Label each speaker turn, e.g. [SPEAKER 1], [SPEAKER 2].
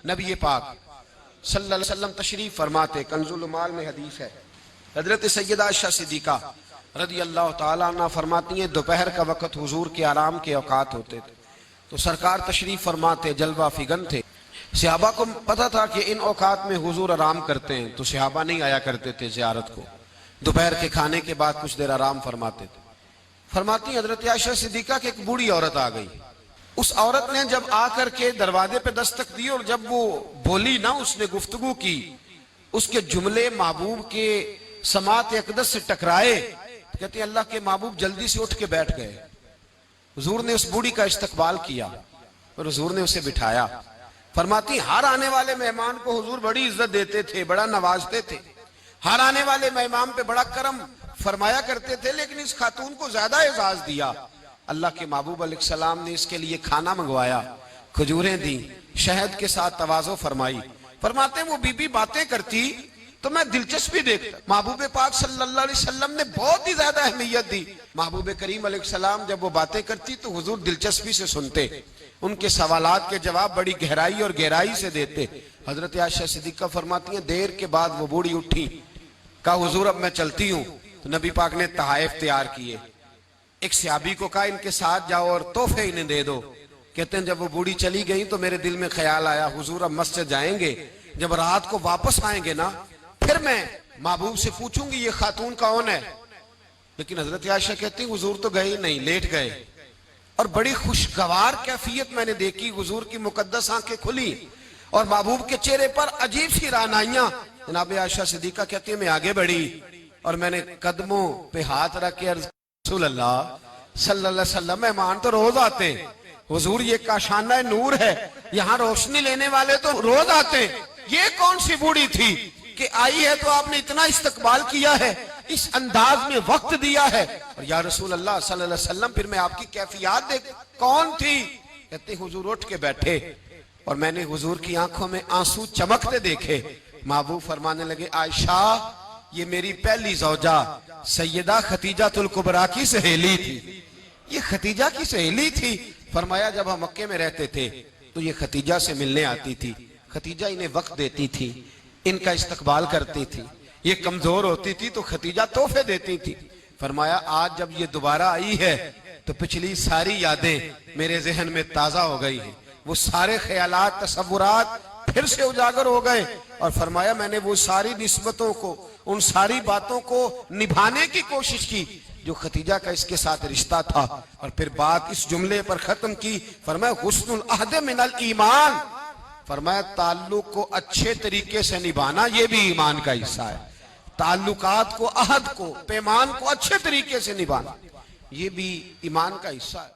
[SPEAKER 1] नबी पाक सल्लल्लाहु अलैहि वसल्लम तशरीफ फरमाते, कंजुल माल में हदीस है, हजरत सैयदा आयशा सिद्दीका रज़ी अल्लाह तआला अन्हा फरमाती हैं, दोपहर का वक़्त हुजूर के आराम के औकात होते थे तो सरकार तशरीफ फरमाते, जलवा फिगन थे। सहाबा को पता था कि इन औकात में हुजूर आराम करते हैं, तो सहाबा नहीं आया करते थे ज़ियारत को। दोपहर के खाने के बाद कुछ देर आराम फरमाते थे। फरमाती हजरत आयशा सिद्दीका की एक बूढ़ी औरत आ गई। उस औरत ने जब आकर के दरवाजे पे दस्तक दी और जब वो बोली ना, उसने गुफ्तगू की, उसके जुमले महबूब के समात अक़दस से टकराए। कहते हैं अल्लाह के महबूब जल्दी से उठ के बैठ गए। हुजूर ने उस बूढ़ी का इस्तकबाल किया और हुजूर ने उसे बिठाया। फरमाती हर आने वाले मेहमान को हुजूर बड़ी इज्जत देते थे, बड़ा नवाजते थे, हर आने वाले मेहमान पे बड़ा करम फरमाया करते थे, लेकिन इस खातून को ज्यादा एजाज दिया। अल्लाह के महबूब अलैहिस्सलाम ने इसके लिए खाना मंगवाया, खजूरें दी, शहद के साथ तवाज़ो फरमाई। फरमाते वो बीबी बातें करती तो मैं दिलचस्पी देखता। महबूब पाक सल्लल्लाहु अलैहि वसल्लम ने बहुत ही ज्यादा अहमियत दी। महबूब करीम अलैहिस्सलाम जब वो बातें करती तो हुजूर दिलचस्पी से सुनते, उनके सवालात के जवाब बड़ी गहराई और गहराई से देते। हजरत आयशा सिद्दीका फरमाती हैं, देर के बाद वो बूढ़ी उठी, कहा हुजूर अब मैं चलती हूँ। तो नबी पाक ने तहाइफ तैयार किए। एक सहाबी को कहा इनके साथ जाओ और तोहफे इन्हें दे दो। कहते हैं जब वो बूढ़ी चली गई तो मेरे दिल में ख्याल आया, हुजूर अब मस्जिद जाएंगे, जब रात को वापस आएंगे ना फिर मैं महबूब से पूछूंगी ये खातून कौन है। लेकिन हजरत आयशा कहती हुजूर तो गए नहीं, लेट गए और बड़ी खुशगवार कैफियत मैंने देखी। हुजूर की मुकद्दस आंखें खुली और महबूब के चेहरे पर अजीब सी रानाइयां। जनाब आयशा सिद्दीका कहती है मैं आगे बढ़ी और मैंने कदमों पे हाथ रख के रसूल अल्लाह सल्लल्लाहु अलैहि वसल्लम, मेहमान तो रोज आते, हुजूर ये काशाना नूर है, यहाँ रोशनी लेने वाले तो रोज आते, ये कौन सी बूढ़ी थी कि आई है तो आपने इतना इस्तकबाल किया है, इस अंदाज में वक्त दिया है। और या रसूल अल्लाह सल्लल्लाहु अलैहि वसल्लम फिर मैं आपकी कैफियत देख, कौन थी। कहते हुजूर उठ के बैठे और मैंने हुजूर की आंखों में आंसू चमकते देखे। महबूब फरमाने लगे आयशा ये मेरी पहली ज़ौजा सैयदा खतीजातुल कुबरा की सहेली थी। ये खतीजा की सहेली थी। फरमाया जब हम मक्के में रहते थे तो ये खतीजा से मिलने आती थी, खतीजा इन्हें वक्त देती थी, इनका इस्तकबाल करती थी। ये कमजोर होती थी तो खतीजा तोहफे देती थी। फरमाया आज जब ये दोबारा आई है तो पिछली सारी यादें मेरे जहन में ताजा हो गई है, वो सारे ख्यालात तसव्वुरात फिर से उजागर हो गए। और फरमाया मैंने वो सारी निस्बतों को, उन सारी बातों को निभाने की कोशिश की जो खतीजा का इसके साथ रिश्ता था। और फिर बात इस जुमले पर खत्म की। फरमाया हुस्नुल अहद मिनल ईमान, फरमाया ताल्लुक को अच्छे तरीके से निभाना ये भी ईमान का हिस्सा है। ताल्लुकात को, अहद को, पैमान को अच्छे तरीके से निभाना ये भी ईमान का हिस्सा है।